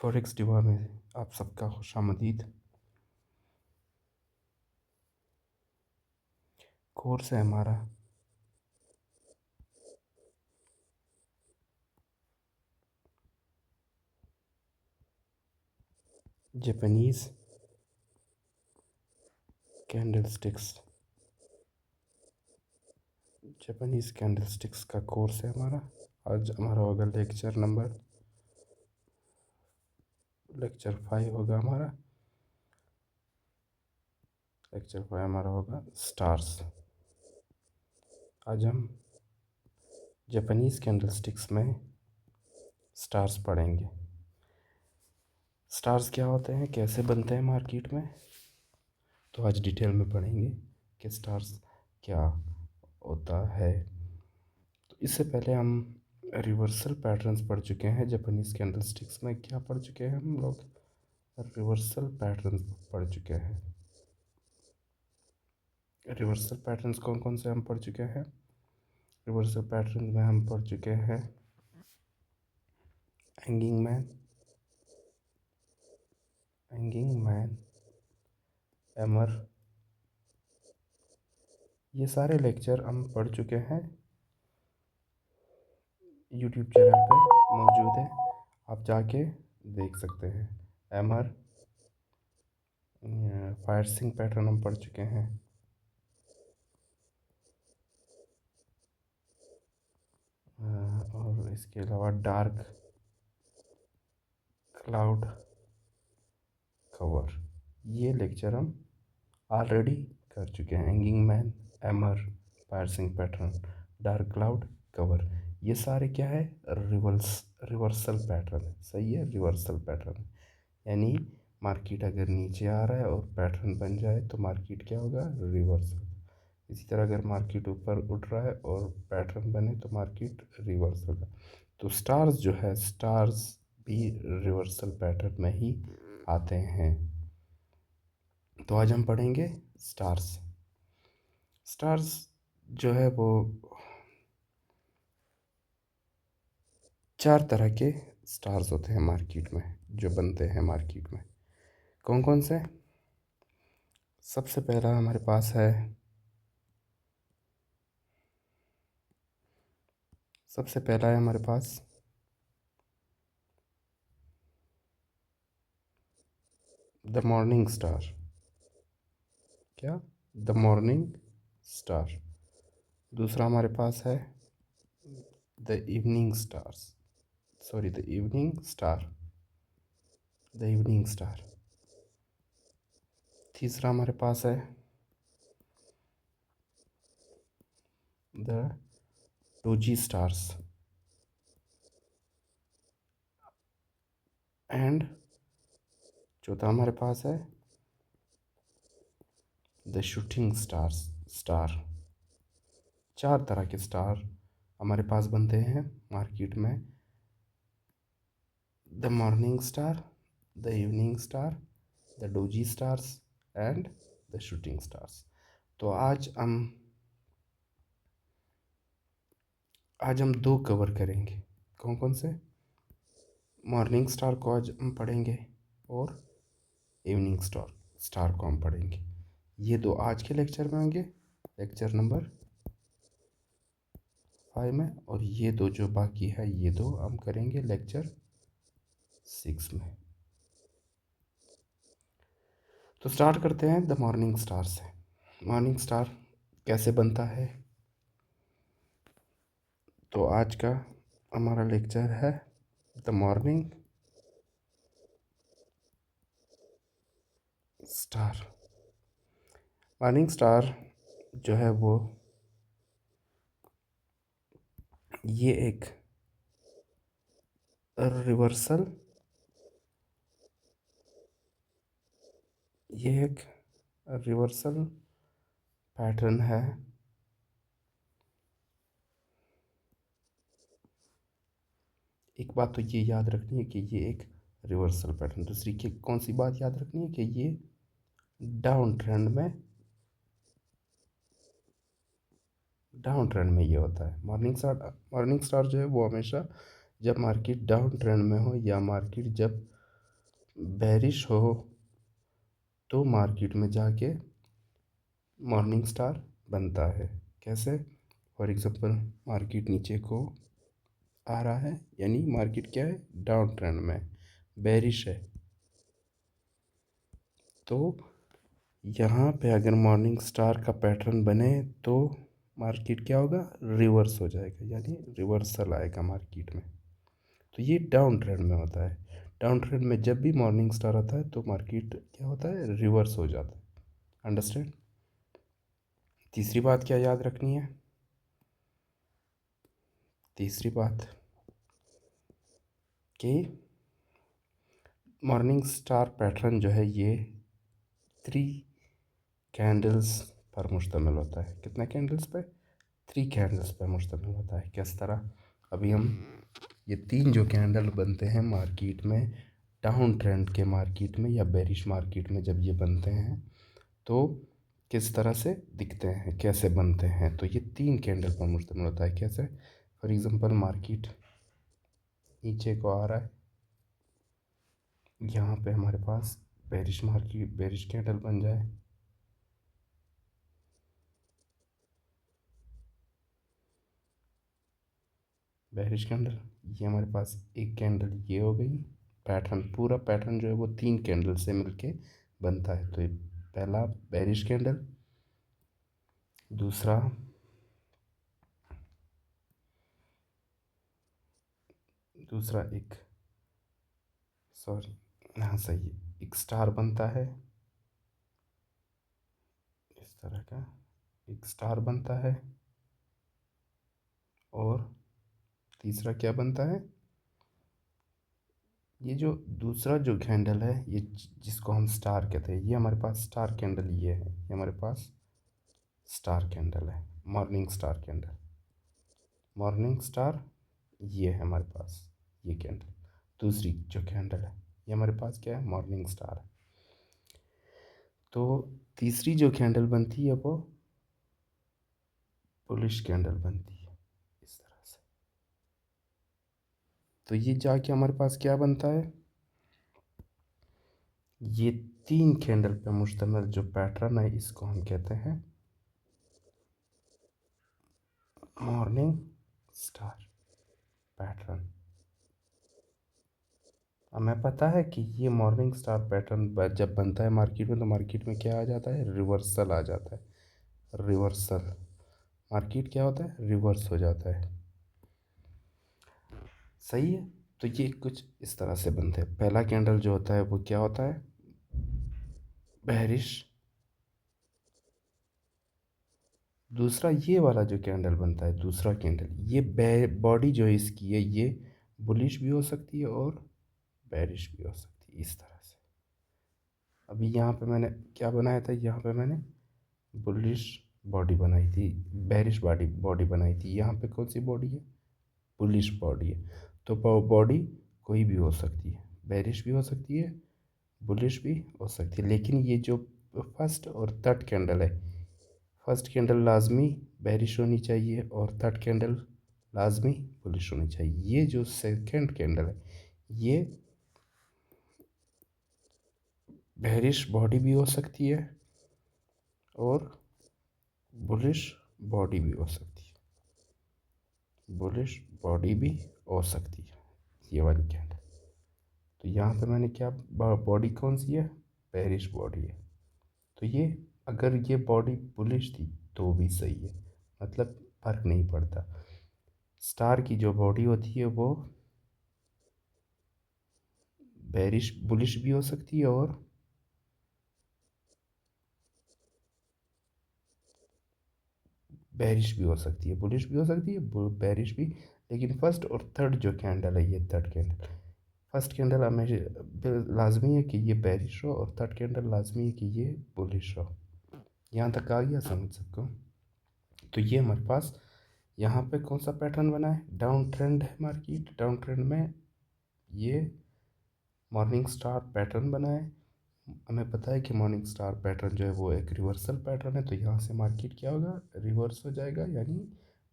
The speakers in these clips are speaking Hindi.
फॉरेक्स डिवा में आप सबका खुशामदीद। कोर्स है हमारा जापानीज़ कैंडलस्टिक्स। जापानीज़ कैंडलस्टिक्स का कोर्स है हमारा। आज हमारा होगा लेक्चर 5 होगा हमारा। लेक्चर 5 हमारा होगा स्टार्स। आज हम जापानीज़ कैंडलस्टिक्स में स्टार्स पढ़ेंगे। स्टार्स क्या होते हैं, कैसे बनते हैं मार्केट में, तो आज डिटेल में पढ़ेंगे कि स्टार्स क्या होता है। तो इससे पहले हम रिवर्सल पैटर्न्स पढ़ चुके हैं। जापानीज़ कैंडलस्टिक्स में क्या पढ़ चुके हैं हम लोग? रिवर्सल पैटर्न्स पढ़ चुके हैं। रिवर्सल पैटर्न्स कौन कौन से हम पढ़ चुके हैं? रिवर्सल पैटर्न में हम पढ़ चुके हैं हैंगिंग मैन, हैमर। ये सारे लेक्चर हम पढ़ चुके हैं, यूट्यूब चैनल पे मौजूद है, आप जाके देख सकते हैं। हैमर, फायरसिंग पैटर्न हम पढ़ चुके हैं। और इसके अलावा डार्क क्लाउड कवर, ये लेक्चर हम ऑलरेडी कर चुके हैं। Hanging man, hammer, piercing pattern, dark cloud cover, ये सारे क्या है? रिवर्सल पैटर्न है। सही है, रिवर्सल पैटर्न यानी मार्केट अगर नीचे आ रहा है और पैटर्न बन जाए तो मार्केट क्या होगा? रिवर्सल। इसी तरह अगर मार्केट ऊपर उठ रहा है और पैटर्न बने तो मार्केट रिवर्स होगा। तो स्टार्स जो है, स्टार्स भी रिवर्सल पैटर्न में ही आते हैं। तो आज हम पढ़ेंगे स्टार्स। स्टार्स जो है वो 4 तरह के स्टार्स होते हैं मार्केट में, जो बनते हैं मार्केट में। कौन कौन से? सबसे पहला हमारे पास है हमारे पास द मॉर्निंग स्टार। क्या? The morning star. दूसरा हमारे पास है the evening stars, sorry the evening star, the evening star. तीसरा हमारे पास है द डोजी स्टार्स। एंड चौथा हमारे पास है द शूटिंग स्टार। 4 तरह के स्टार हमारे पास बनते हैं मार्केट में। The morning star, the evening star, the doji stars and the shooting stars. तो आज हम 2 कवर करेंगे। कौन कौन से? मॉर्निंग स्टार को आज हम पढ़ेंगे और इवनिंग स्टार को हम पढ़ेंगे। ये 2 आज के लेक्चर में होंगे, लेक्चर नंबर 5 में। और ये 2 जो बाकी है, ये 2 हम करेंगे लेक्चर 6 में। तो स्टार्ट करते हैं द मॉर्निंग स्टार से। मॉर्निंग स्टार कैसे बनता है? तो आज का हमारा लेक्चर है the morning star. Morning star जो है वो ये एक रिवर्सल पैटर्न है। एक बात तो ये याद रखनी है कि ये एक रिवर्सल पैटर्न। दूसरी की कौन सी बात याद रखनी है? कि ये डाउन ट्रेंड में ये होता है। मॉर्निंग स्टार जो है वो हमेशा जब मार्केट डाउन ट्रेंड में हो या मार्केट जब बेरिश हो तो मार्केट में जाके मॉर्निंग स्टार बनता है। कैसे? फॉर एग्जांपल, मार्केट नीचे को आ रहा है, यानी मार्केट क्या है, डाउन ट्रेंड में, बेरिश है। तो यहाँ पे अगर मॉर्निंग स्टार का पैटर्न बने तो मार्केट क्या होगा, रिवर्स हो जाएगा, यानी रिवर्सल आएगा मार्केट में। तो ये डाउन ट्रेंड में होता है। डाउन ट्रेंड में जब भी मॉर्निंग स्टार आता है तो मार्केट क्या होता है, रिवर्स हो जाता है। अंडरस्टैंड? तीसरी बात क्या याद रखनी है? तीसरी बात कि मॉर्निंग स्टार पैटर्न जो है ये 3 कैंडल्स पर मुश्तमिल होता है। कितने कैंडल्स पे? 3 कैंडल्स पर मुश्तमिल होता है। किस तरह? अभी हम ये 3 जो कैंडल बनते हैं मार्केट में, डाउन ट्रेंड के मार्केट में या बेरिश मार्केट में, जब ये बनते हैं तो किस तरह से दिखते हैं, कैसे बनते हैं? तो ये 3 कैंडल पर मुश्तमिल होता है। कैसे? फॉर एग्जांपल, मार्केट नीचे को आ रहा है, यहाँ पे हमारे पास बेरिश मार्केट, बेरिश कैंडल बन जाए, बेरिश कैंडल, ये हमारे पास एक कैंडल ये हो गई। पैटर्न, पूरा पैटर्न जो है वो 3 कैंडल से मिलके बनता है। तो ये पहला बेरिश कैंडल, दूसरा दूसरा एक, सॉरी, हाँ सही है, एक स्टार बनता है, इस तरह का एक स्टार बनता है। और तीसरा क्या बनता है, ये जो दूसरा जो कैंडल है, ये जिसको हम स्टार कहते हैं, ये हमारे पास स्टार कैंडल ये है, ये हमारे पास स्टार कैंडल है, morning star candle, morning star ये है हमारे पास, ये कैंडल। दूसरी जो कैंडल है ये हमारे पास क्या है, मॉर्निंग स्टार है। तो तीसरी जो कैंडल बनती है वो बुलिश कैंडल बनती है, इस तरह से। तो ये जाके हमारे पास क्या बनता है, ये 3 कैंडल पे मुश्तमिल जो पैटर्न है इसको हम कहते हैं मॉर्निंग स्टार पैटर्न। हमें पता है कि ये मॉर्निंग स्टार पैटर्न जब बनता है मार्केट में, तो मार्केट में क्या आ जाता है, रिवर्सल आ जाता है। रिवर्सल, मार्केट क्या होता है, रिवर्स हो जाता है। सही है। तो ये कुछ इस तरह से बनते हैं। पहला कैंडल जो होता है वो क्या होता है, बेरिश। दूसरा ये वाला जो कैंडल बनता है, दूसरा कैंडल, ये बॉडी जो है इसकी है, ये बुलिश भी हो सकती है और बेरिश भी हो सकती है, इस तरह से। अभी यहाँ पे मैंने क्या बनाया था, यहाँ पे मैंने बुलिश बॉडी बनाई थी, बेरिश बॉडी बॉडी बनाई थी। यहाँ पे कौन सी बॉडी है, बुलिश बॉडी है। तो बॉडी कोई भी हो सकती है, बेरिश भी हो सकती है, बुलिश भी हो सकती है। लेकिन ये जो फर्स्ट और थर्ड कैंडल है, फर्स्ट कैंडल लाजमी बेरिश होनी चाहिए और थर्ड कैंडल लाजमी बुलिश होनी चाहिए। ये जो सेकंड कैंडल है ये बेरिश बॉडी भी हो सकती है और बुलिश बॉडी भी हो सकती है, बुलिश बॉडी भी हो सकती है, ये वाली कैंडल। तो यहाँ पे मैंने क्या, बॉडी कौन सी है, बेरिश बॉडी है। तो ये, अगर ये बॉडी बुलिश थी तो भी सही है, मतलब फर्क नहीं पड़ता। स्टार की जो बॉडी होती है वो बेरिश बुलिश भी हो सकती है और बेरिश भी हो सकती है, बुलिश भी हो सकती है, बेरिश भी। लेकिन फर्स्ट और थर्ड जो कैंडल है, ये थर्ड कैंडल, फर्स्ट कैंडल हमेशा लाजमी है कि ये बेरिश हो और थर्ड कैंडल लाजमी है कि ये बुलिश हो। यहाँ तक आ गया समझ सबको? तो ये हमारे पास यहाँ पे कौन सा पैटर्न बना है, डाउन ट्रेंड है मार्केट, डाउन ट्रेंड में ये मॉर्निंग स्टार पैटर्न बना है। हमें पता है कि मॉर्निंग स्टार पैटर्न जो है वो एक रिवर्सल पैटर्न है। तो यहाँ से मार्केट क्या होगा, रिवर्स हो जाएगा, यानी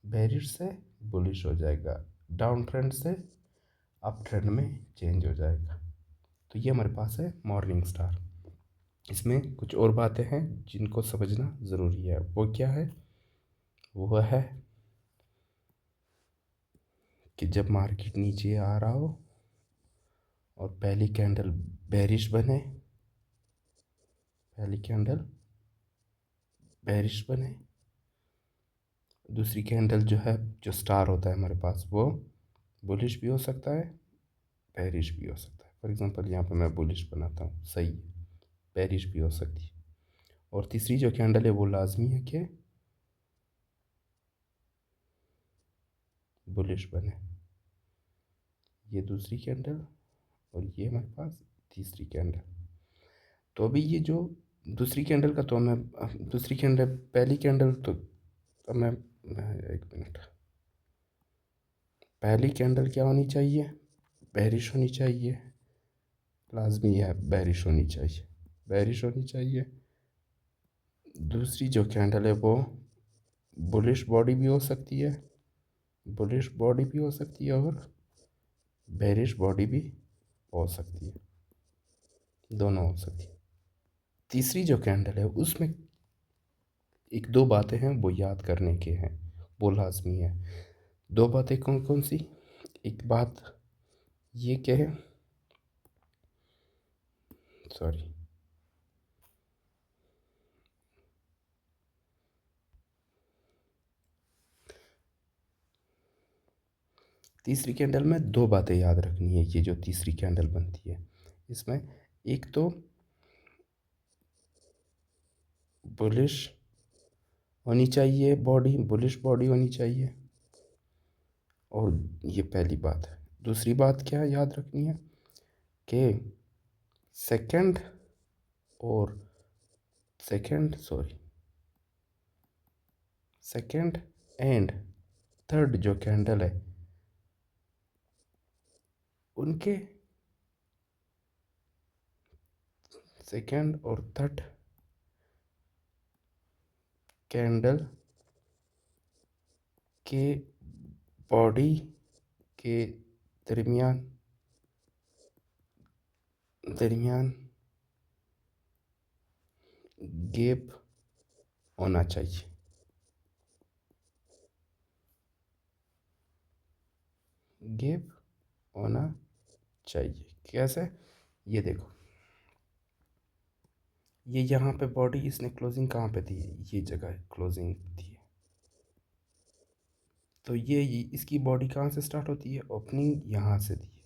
बेरिश से बुलिश हो जाएगा, डाउन ट्रेंड से अप ट्रेंड में चेंज हो जाएगा। तो ये हमारे पास है मॉर्निंग स्टार। इसमें कुछ और बातें हैं जिनको समझना ज़रूरी है। वो क्या है? वो है कि जब मार्केट नीचे आ रहा हो और पहली कैंडल बेरिश बने, पहली कैंडल बेरिश बने, दूसरी कैंडल जो है, जो स्टार होता है हमारे पास, वो बुलिश भी हो सकता है, बेरिश भी हो सकता है। फॉर एग्जांपल यहाँ पे मैं बुलिश बनाता हूँ, सही है, बेरिश भी हो सकती है। और तीसरी जो कैंडल है वो लाजमी है कि बुलिश बने। ये दूसरी कैंडल और ये हमारे पास तीसरी कैंडल। तो अभी ये जो दूसरी कैंडल का, तो हमें दूसरी कैंडल, पहली कैंडल तो मैं एक मिनट, पहली कैंडल क्या होनी चाहिए? बेरिश होनी चाहिए, लाजमी है, बेरिश होनी चाहिए, बेरिश होनी चाहिए। दूसरी जो कैंडल है वो बुलिश बॉडी भी हो सकती है, बुलिश बॉडी भी हो सकती है और बेरिश बॉडी भी हो सकती है, दोनों हो सकती है। तीसरी जो कैंडल है उसमें एक दो बातें हैं वो याद करने के हैं, वो लाजमी है। दो बातें कौन कौन सी? एक बात ये क्या है, सॉरी, तीसरी कैंडल में दो बातें याद रखनी है। ये जो तीसरी कैंडल बनती है इसमें, एक तो बुलिश होनी चाहिए बॉडी, बुलिश बॉडी होनी चाहिए, और ये पहली बात है। दूसरी बात क्या याद रखनी है कि सेकंड और सेकंड एंड थर्ड जो कैंडल है उनके, सेकंड और थर्ड कैंडल के बॉडी के दरमियान दरमियान गैप होना चाहिए, गैप होना चाहिए। कैसे? ये देखो, ये यहाँ पे बॉडी, इसने क्लोजिंग कहाँ पे दी है? ये जगह क्लोजिंग दी है। तो ये इसकी बॉडी कहाँ से स्टार्ट होती है? ओपनिंग यहाँ से दी है।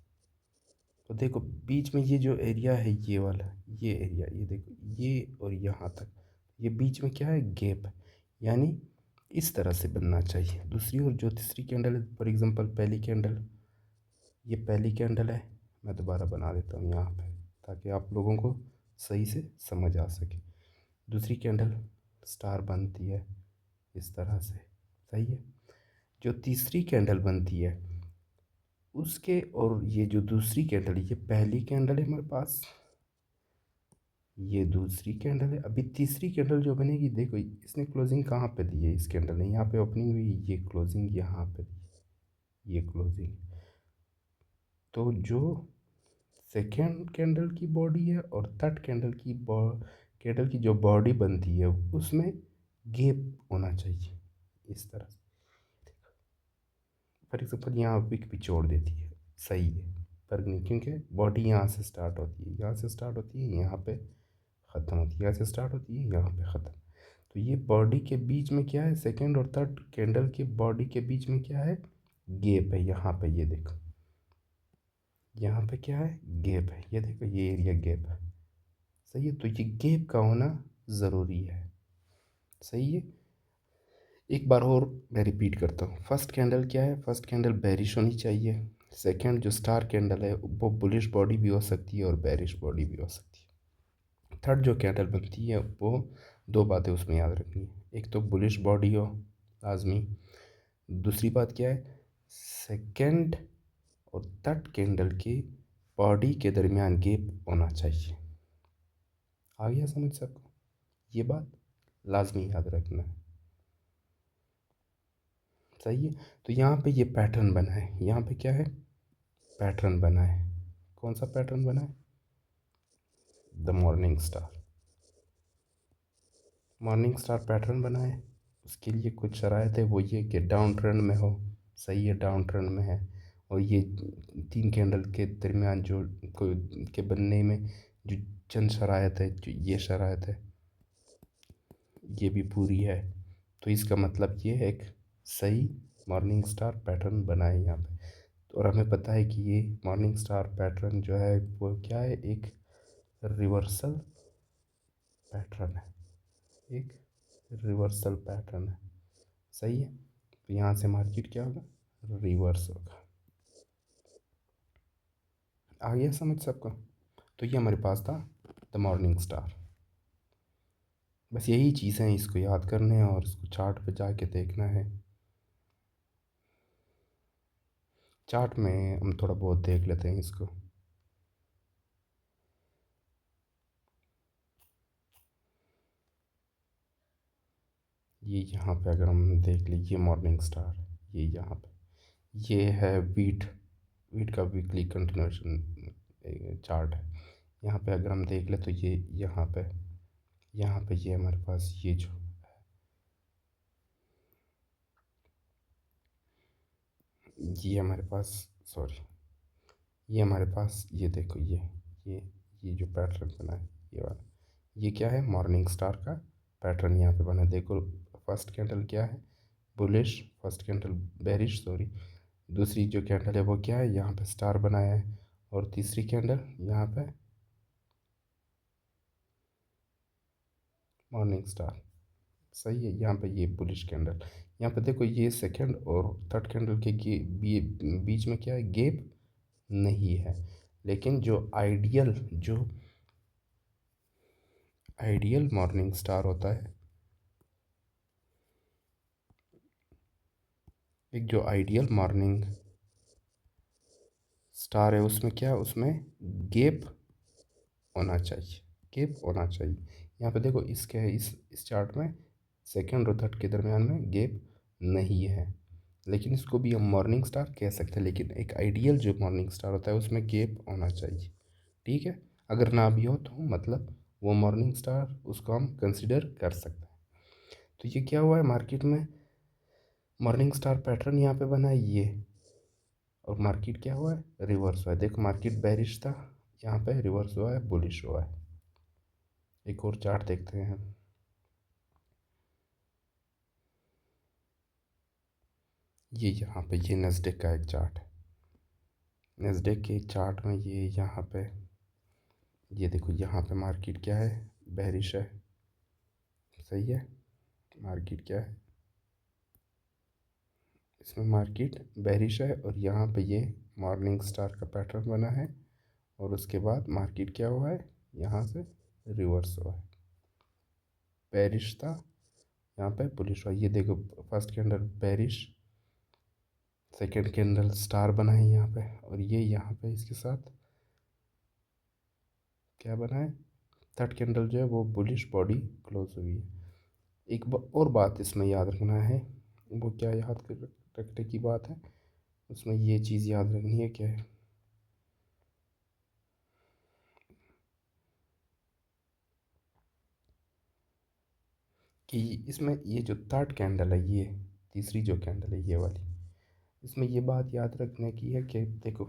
तो देखो बीच में ये जो एरिया है, ये वाला, ये एरिया, ये देखो, ये और यहाँ तक, ये बीच में क्या है? गैप है। यानी इस तरह से बनना चाहिए। दूसरी और जो तीसरी कैंडल है, फॉर एग्जांपल पहली कैंडल, ये पहली कैंडल है, मैं दोबारा बना देता हूँ यहाँ पे ताकि आप लोगों को सही से समझ आ सके। दूसरी कैंडल स्टार बनती है इस तरह से, सही है। जो तीसरी कैंडल बनती है उसके, और ये जो दूसरी कैंडल है, ये पहली कैंडल है हमारे पास, ये दूसरी कैंडल है। अभी तीसरी कैंडल जो बनेगी, देखो इसने क्लोजिंग कहाँ पे दी है? इस कैंडल ने यहाँ पे ओपनिंग हुई, ये क्लोजिंग यहाँ पे दी, ये क्लोजिंग। तो जो सेकेंड कैंडल की बॉडी है और थर्ड कैंडल की जो बॉडी बनती है उसमें गैप होना चाहिए इस तरह से। फॉर एग्जाम्पल यहाँ विक भी छोड़ देती है, सही है, पर नहीं, क्योंकि बॉडी यहाँ से स्टार्ट होती है, यहाँ से स्टार्ट होती है, यहाँ पे ख़त्म होती है, यहाँ से स्टार्ट होती है, यहाँ पे ख़त्म। तो ये बॉडी के बीच में क्या है? सेकेंड और थर्ड कैंडल की बॉडी के बीच में क्या है? गैप है। यहाँ पे ये देखो, यहाँ पे क्या है? गैप है। ये देखो, ये एरिया गैप है, सही है। तो ये गैप का होना ज़रूरी है, सही है। एक बार और मैं रिपीट करता हूँ। फर्स्ट कैंडल क्या है? फर्स्ट कैंडल बेरिश होनी चाहिए। सेकंड जो स्टार कैंडल है वो बुलिश बॉडी भी हो सकती है और बेरिश बॉडी भी हो सकती है। थर्ड जो कैंडल बनती है वो, दो बातें उसमें याद रखनी है। एक तो बुलिश बॉडी हो लाजमी, दूसरी बात क्या है? सेकंड और थर्ड कैंडल की बॉडी के दरमियान गैप होना चाहिए। आ गया समझ सबको? ये बात लाजमी याद रखना है, सही है। तो यहाँ पे ये पैटर्न बना है, यहाँ पे क्या है? पैटर्न बना है। कौन सा पैटर्न बना है? The morning star. Morning star pattern बनाए, उसके लिए कुछ शराइत है, वो ये कि डाउन ट्रेंड में हो। सही है, डाउन ट्रेंड में है। और ये 3 कैंडल के दरमियान जो को के बनने में जो चंद शराइत है, जो ये शराइत है, ये भी पूरी है। तो इसका मतलब ये है एक सही मॉर्निंग स्टार पैटर्न बनाए यहाँ पे। और हमें पता है कि ये मॉर्निंग स्टार पैटर्न जो है वो क्या है, एक रिवर्सल पैटर्न है, एक रिवर्सल पैटर्न है। सही है। तो यहाँ से मार्केट क्या होगा, रिवर्स होगा। आ गया समझ सबको। तो ये हमारे पास था द मॉर्निंग स्टार। बस यही चीज़ें हैं, इसको याद करने हैं और इसको चार्ट पे जाके देखना है। चार्ट में हम थोड़ा बहुत देख लेते हैं इसको। ये यहाँ पे अगर हम देख लें, ये मॉर्निंग स्टार, ये यहाँ पे, ये है वीट। वीट का वीकली कंटिन्यूशन चार्ट है। यहाँ पे अगर हम देख लें तो ये यहाँ पे ये हमारे पास ये जो ये हमारे पास, सॉरी, ये हमारे पास, ये देखो ये ये जो पैटर्न बना है, ये वाला, ये क्या है, मॉर्निंग स्टार का पैटर्न यहाँ पे बना है। देखो फर्स्ट कैंडल क्या है, bullish. First candle bearish, sorry. दूसरी जो कैंडल है वो क्या है, यहाँ पे स्टार बनाया है। और तीसरी कैंडल यहाँ पे मॉर्निंग स्टार। सही है। यहाँ पे ये बुलिश कैंडल। यहाँ पे देखो ये सेकंड और थर्ड कैंडल के बीच में क्या है, गैप नहीं है। लेकिन जो आइडियल मॉर्निंग स्टार होता है, एक जो आइडियल मॉर्निंग स्टार है उसमें क्या है, उसमें गैप होना चाहिए, गैप होना चाहिए। यहाँ पे देखो इसके है, इस चार्ट में सेकंड और थर्ड के दरमियान में गैप नहीं है। लेकिन इसको भी हम मॉर्निंग स्टार कह सकते हैं, लेकिन एक आइडियल जो मॉर्निंग स्टार होता है उसमें गैप होना चाहिए। ठीक है। अगर ना भी हो तो मतलब वो मॉर्निंग स्टार, उसको हम कंसिडर कर सकते हैं। तो ये क्या हुआ है मार्केट में, मॉर्निंग स्टार पैटर्न यहाँ पे बना है ये। और मार्केट क्या हुआ है, रिवर्स हुआ है। देखो मार्केट बेरिश था, यहाँ पे रिवर्स हुआ है, बुलिश हुआ है। एक और चार्ट देखते हैं हम। ये यहाँ पे ये नज़डेक का एक चार्ट है। नज़डेक के चार्ट में ये यहाँ पे, ये देखो यहाँ पे मार्केट क्या है, बेरिश है। सही है। मार्केट क्या है, इसमें मार्केट बेरिश है। और यहाँ पे ये मॉर्निंग स्टार का पैटर्न बना है। और उसके बाद मार्केट क्या हुआ है, यहाँ से रिवर्स हुआ है। बेरिश था, यहाँ पे बुलिश हुआ। ये देखो first candle bearish, second candle star बना है यहाँ पे। और ये यहाँ पे इसके साथ क्या बना है, थर्ड कैंडल जो है वो बुलिश बॉडी क्लोज हुई है। एक और बात इसमें याद रखना है, वो क्या याद रखने की बात है, उसमें ये चीज़ याद रखनी है, क्या है कि इसमें ये जो थर्ड कैंडल है, ये तीसरी जो कैंडल है ये वाली, इसमें ये बात याद रखने की है कि देखो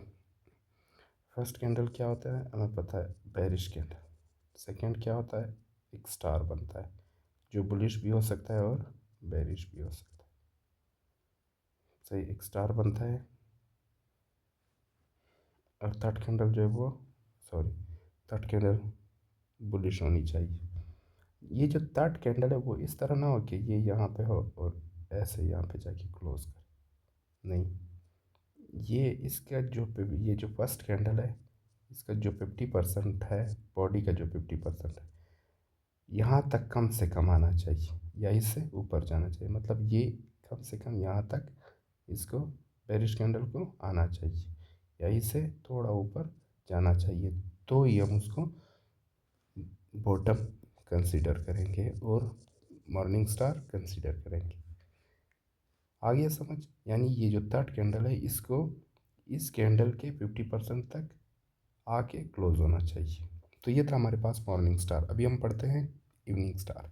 फर्स्ट कैंडल क्या होता है हमें पता है, बेरिश कैंडल। सेकंड क्या होता है, एक स्टार बनता है, जो बुलिश भी हो सकता है और बेरिश भी हो सकता है। सही, एक स्टार बनता है। और थर्ड कैंडल जो है वो, सॉरी, थर्ड कैंडल बुलिश होनी चाहिए। ये जो थर्ड कैंडल है वो इस तरह ना हो कि ये यहाँ पे हो और ऐसे यहाँ पे जाके क्लोज कर, नहीं। ये इसका जो ये जो फर्स्ट कैंडल है, इसका जो 50% है, बॉडी का जो 50% है, यहाँ तक कम से कम आना चाहिए या इससे ऊपर जाना चाहिए। मतलब ये कम से कम यहाँ तक इसको, बेरिश कैंडल को आना चाहिए या इससे थोड़ा ऊपर जाना चाहिए, तो ही हम उसको बॉटम कंसीडर करेंगे और मॉर्निंग स्टार कंसीडर करेंगे। आ गया समझ। यानी ये जो थर्ड कैंडल है, इसको इस कैंडल के 50% तक आके क्लोज होना चाहिए। तो ये था हमारे पास मॉर्निंग स्टार। अभी हम पढ़ते हैं इवनिंग स्टार।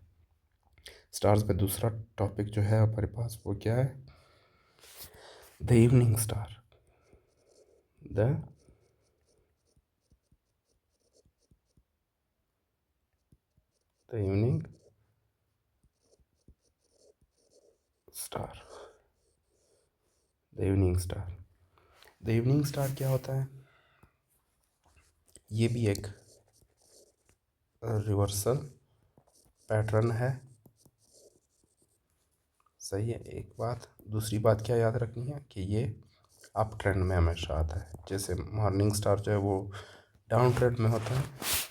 स्टार्स में दूसरा टॉपिक जो है हमारे पास वो क्या है? The evening star. The evening star. The evening star. The evening star क्या होता है? ये भी एक रिवर्सल पैटर्न है। सही है। एक बात, दूसरी बात क्या याद रखनी है कि ये अप ट्रेंड में हमेशा आता है। जैसे मॉर्निंग स्टार जो है वो डाउन ट्रेंड में होता है,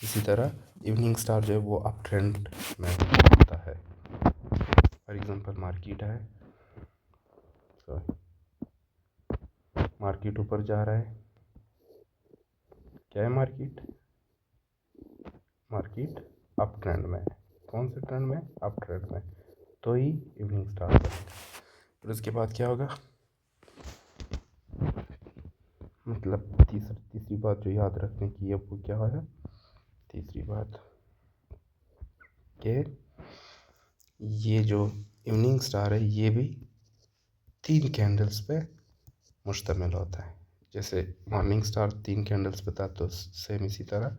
इसी तरह इवनिंग स्टार जो है वो अप ट्रेंड में होता है। फॉर एग्जांपल मार्केट है, मार्केट ऊपर जा रहा है। क्या है मार्केट? मार्केट अप ट्रेंड में है। कौन से ट्रेंड में? अप ट्रेंड में। तो ही इवनिंग स्टार बनेगा। फिर उसके बाद क्या होगा? मतलब तीसरी बात जो याद रखने की है वो क्या है? तीसरी बात कि ये जो इवनिंग स्टार है ये भी 3 कैंडल्स पे मुश्तमिल होता है। जैसे मॉर्निंग स्टार 3 कैंडल्स पे था, तो सेम इसी तरह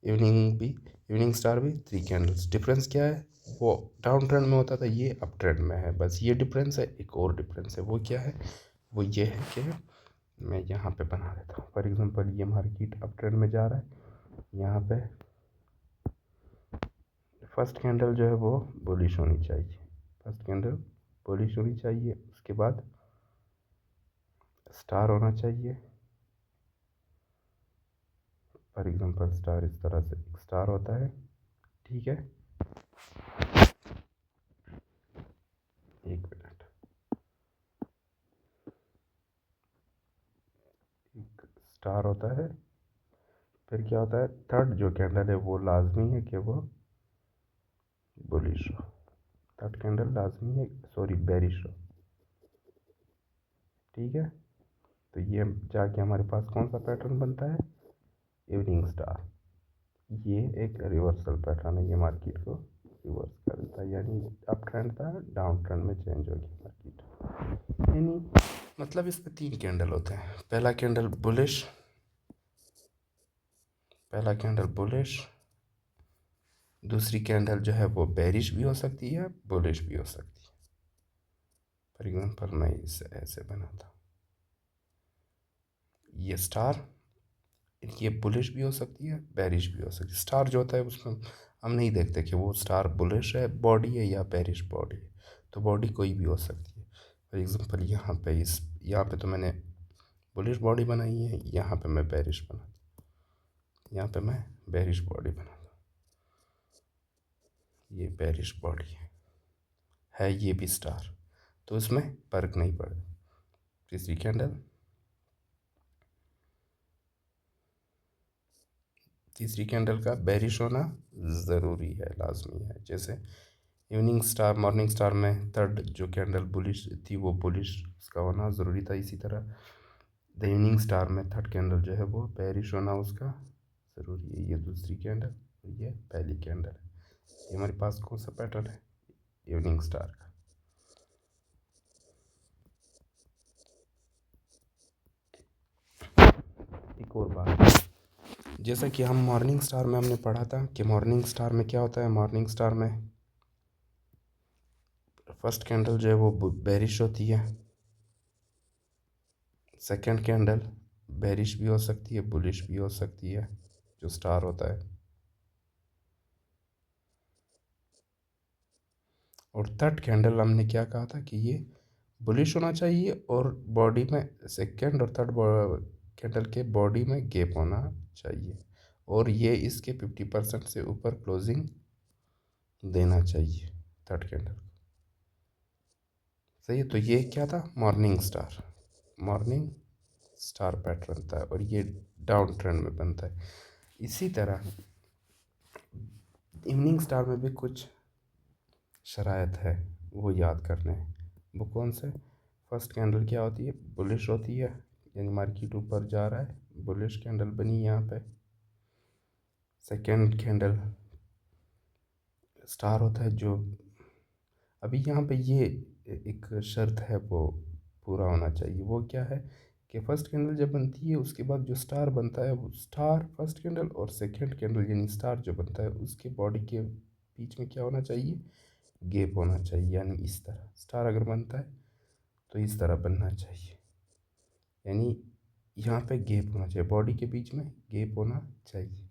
इवनिंग स्टार भी 3 कैंडल्स। डिफरेंस क्या है? वो डाउन ट्रेंड में होता था, ये अप ट्रेंड में है। बस ये डिफरेंस है। एक और डिफरेंस है, वो क्या है? वो ये है कि मैं यहाँ पे बना देता हूँ। फॉर एग्जांपल ये मार्केट अप ट्रेंड में जा रहा है, यहाँ पे फर्स्ट कैंडल जो है वो बुलिश होनी चाहिए। फर्स्ट कैंडल बुलिश होनी चाहिए। उसके बाद स्टार होना चाहिए। फॉर एग्जांपल स्टार इस तरह से एक स्टार होता है, ठीक है। एक मिनट, एक स्टार होता है। फिर क्या होता है? थर्ड जो कैंडल है वो लाजमी है कि वो बुलिश हो। थर्ड कैंडल लाजमी है, सॉरी बेरिश हो, ठीक है। तो ये जाके हमारे पास कौन सा पैटर्न बनता है? Evening star. ये एक रिवर्सल पैटर्न है। ये मार्केट को रिवर्स कर देता है, यानी अप ट्रेंड था डाउन ट्रेंड में चेंज हो गया मार्केट। यानी मतलब इसमें 3 कैंडल होते हैं। पहला कैंडल बुलिश, दूसरी कैंडल जो है वो बेरिश भी हो सकती है, बुलिश भी हो सकती है। फॉर एग्जांपल मैं इसे ऐसे बनाता हूँ, ये स्टार, ये बुलिश भी हो सकती है, बेरिश भी हो सकती है। स्टार जो होता है उसमें हम नहीं देखते कि वो स्टार बुलिश है बॉडी है या बेरिश बॉडी है। तो बॉडी कोई भी हो सकती है। फॉर एग्जांपल यहाँ पे तो मैंने बुलिश बॉडी बनाई है, यहाँ पे मैं बेरिश यहाँ पे मैं बेरिश बॉडी बनाता हूँ। ये बेरिश बॉडी है, ये भी स्टार, तो इसमें फर्क नहीं पड़े। तीसरी कैंडल, तीसरी कैंडल का बेरिश होना ज़रूरी है, लाजमी है। जैसे मॉर्निंग स्टार में थर्ड जो कैंडल बुलिश थी वो बुलिश उसका होना ज़रूरी था। इसी तरह द इवनिंग स्टार में थर्ड कैंडल जो है वो बेरिश होना उसका ज़रूरी है। ये दूसरी कैंडल, ये पहली कैंडल है। ये हमारे पास कौन सा पैटर्न है? इवनिंग स्टार का। एक और बात, जैसा कि हम मॉर्निंग स्टार में हमने पढ़ा था कि मॉर्निंग स्टार में क्या होता है? मॉर्निंग स्टार में फर्स्ट कैंडल जो है वो बेरिश होती है, सेकंड कैंडल बेरिश भी हो सकती है, बुलिश भी हो सकती है, जो स्टार होता है। और थर्ड कैंडल हमने क्या कहा था कि ये बुलिश होना चाहिए और बॉडी में सेकंड और थर्ड कैंडल के बॉडी में गैप होना चाहिए, और ये इसके 50% से ऊपर क्लोजिंग देना चाहिए थर्ड कैंडल। सही है। तो ये क्या था? मॉर्निंग स्टार पैटर्न था, और ये डाउन ट्रेंड में बनता है। इसी तरह इवनिंग स्टार में भी कुछ शरायत है, वो याद करने हैं। वो कौन से? फर्स्ट कैंडल क्या होती है? बुलिश होती है, यानी मार्केट ऊपर जा रहा है, बुलिश कैंडल बनी यहाँ पे। सेकेंड कैंडल स्टार होता है जो, अभी यहाँ पे ये एक शर्त है वो पूरा होना चाहिए। वो क्या है कि फर्स्ट कैंडल जब बनती है उसके बाद जो स्टार बनता है वो स्टार फर्स्ट कैंडल और सेकंड कैंडल यानी स्टार जो बनता है उसके बॉडी के बीच में क्या होना चाहिए, गैप होना चाहिए। यानी इस तरह स्टार अगर बनता है तो इस तरह बनना चाहिए, यानी यहाँ पे गैप होना चाहिए, बॉडी के बीच में गैप होना चाहिए।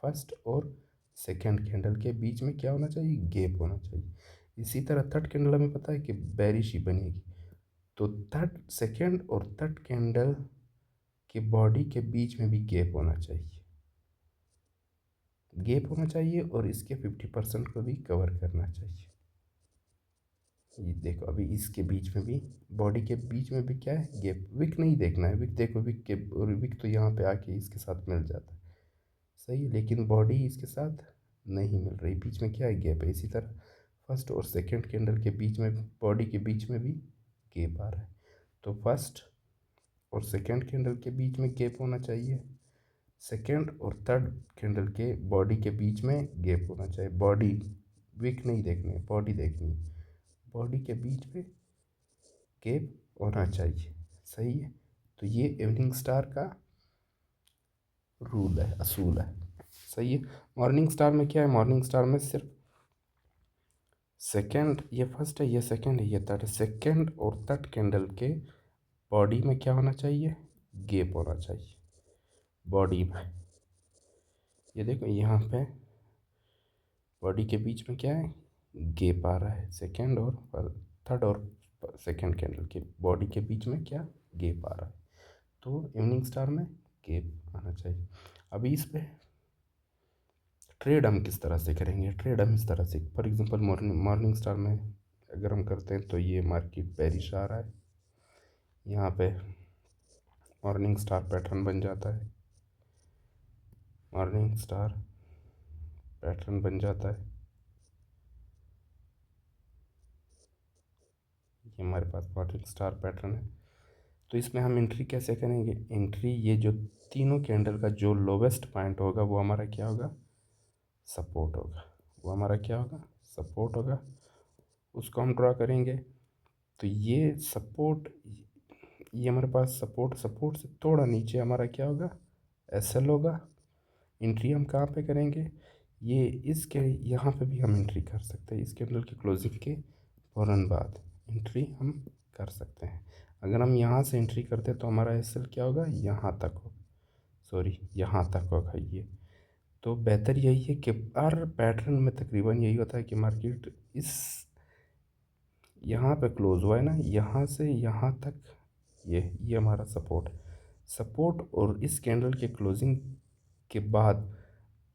फर्स्ट और सेकंड कैंडल के बीच में क्या होना चाहिए, गैप होना चाहिए। इसी तरह थर्ड कैंडल हमें पता है कि बेरिश ही बनेगी, तो थर्ड सेकंड और थर्ड कैंडल के बॉडी के बीच में भी गैप होना चाहिए, गैप होना चाहिए और इसके 50% को भी कवर करना चाहिए। ये देखो अभी इसके बीच में भी, बॉडी के बीच में भी क्या है, गैप। विक नहीं देखना है, विक देखो विक के, और विक तो यहाँ पे आके इसके साथ मिल जाता है, सही है, लेकिन बॉडी इसके साथ नहीं मिल रही, बीच में क्या है, गैप है। इसी तरह फर्स्ट और सेकंड कैंडल के बीच में, बॉडी के बीच में भी गैप आ रहा है, तो फर्स्ट और सेकंड कैंडल के बीच में गैप होना चाहिए, सेकंड और थर्ड कैंडल के बॉडी के बीच में गैप होना चाहिए। बॉडी विक नहीं देखनी है, बॉडी देखनी है, बॉडी के बीच में गैप होना चाहिए, सही है। तो ये इवनिंग स्टार का रूल है, असूल है, सही है। मॉर्निंग स्टार में क्या है, मॉर्निंग स्टार में सिर्फ सेकंड, ये फर्स्ट है, ये सेकंड है, ये थर्ड है, सेकंड और थर्ड कैंडल के बॉडी में क्या होना चाहिए, गैप होना चाहिए बॉडी में। ये देखो यहाँ पे बॉडी के बीच में क्या है, गैप आ रहा है, सेकंड और थर्ड और सेकंड कैंडल के बॉडी के बीच में क्या, गैप आ रहा है, तो इवनिंग स्टार में गैप आना चाहिए। अभी इस पे ट्रेड हम किस तरह से करेंगे, ट्रेड हम इस तरह से, फॉर एग्जांपल मॉर्निंग स्टार में अगर हम करते हैं तो ये मार्केट बेरिश आ रहा है, यहाँ पे मॉर्निंग स्टार पैटर्न बन जाता है, मॉर्निंग स्टार पैटर्न बन जाता है, ये हमारे पास मॉर्निंग स्टार पैटर्न है। तो इसमें हम एंट्री कैसे करेंगे, एंट्री ये जो तीनों कैंडल का जो लोवेस्ट पॉइंट होगा वो हमारा क्या होगा, सपोर्ट होगा, वो हमारा क्या होगा, सपोर्ट होगा, उसको हम ड्रा करेंगे। तो ये सपोर्ट, ये हमारे पास सपोर्ट, सपोर्ट से थोड़ा नीचे हमारा क्या होगा, एसएल होगा। एंट्री हम कहाँ पे करेंगे, ये इसके यहाँ पे भी हम एंट्री कर सकते हैं, इस कैंडल की क्लोजिंग के फ़ौरन बाद एंट्री हम कर सकते हैं। अगर हम यहाँ से एंट्री करते हैं तो हमारा एसएल क्या होगा, यहाँ तक होगा, सॉरी यहाँ तक होगा ये। तो बेहतर यही है कि हर पैटर्न में तकरीबन यही होता है कि मार्केट इस यहाँ पे क्लोज हुआ है ना, यहाँ से यहाँ तक, ये हमारा सपोर्ट है, सपोर्ट और इस कैंडल के क्लोजिंग के बाद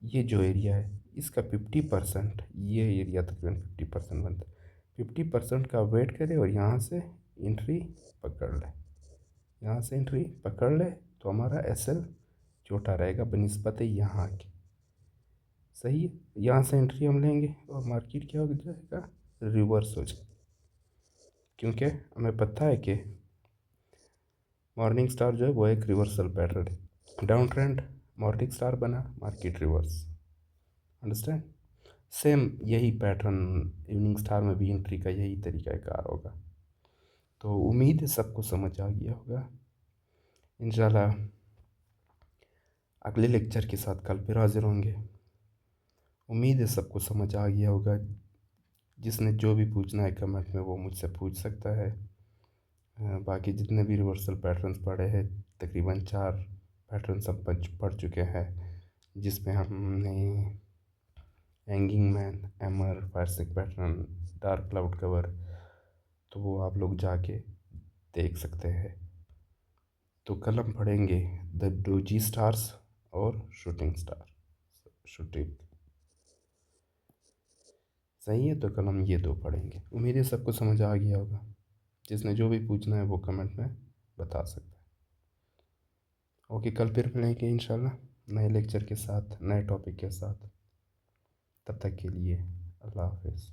ये जो एरिया है इसका 50%, ये एरिया तकरीबन 50% बनता है, 50% का वेट करे और यहाँ से एंट्री पकड़ ले, यहाँ से एंट्री पकड़ ले तो हमारा एसएल छोटा रहेगा बनिस्बत यहाँ के, सही है। यहाँ से एंट्री हम लेंगे और मार्केट क्या हो जाएगा, रिवर्स हो जाएगा, क्योंकि हमें पता है कि मॉर्निंग स्टार जो है वो एक रिवर्सल पैटर्न है, डाउन ट्रेंड मॉर्निंग स्टार बना, मार्केट रिवर्स, अंडरस्टैंड। सेम यही पैटर्न इवनिंग स्टार में भी एंट्री का यही तरीक़ाकार होगा। तो उम्मीद है सबको समझ आ गया होगा। इंशाल्लाह अगले लेक्चर के साथ कल फिर हाजिर होंगे। उम्मीद है सबको समझ आ गया होगा। जिसने जो भी पूछना है कमेंट में वो मुझसे पूछ सकता है। बाकी जितने भी रिवर्सल पैटर्न्स पढ़े हैं, तकरीबन 4 पैटर्न्स हम पढ़ चुके हैं, जिसमें हमने hanging man, hammer, piercing pattern, dark cloud cover, तो वो आप लोग जाके देख सकते हैं। तो कल हम पढ़ेंगे द डोजी स्टार्स और शूटिंग स्टार, शूटिंग, सही है। तो कल हम ये दो पढ़ेंगे। उम्मीद है सबको समझ आ गया होगा। जिसने जो भी पूछना है वो कमेंट में बता सकता है। ओके, कल फिर मिलेंगे इंशाल्लाह नए लेक्चर के साथ, नए टॉपिक के साथ। तब तक के लिए अल्लाह हाफिज़।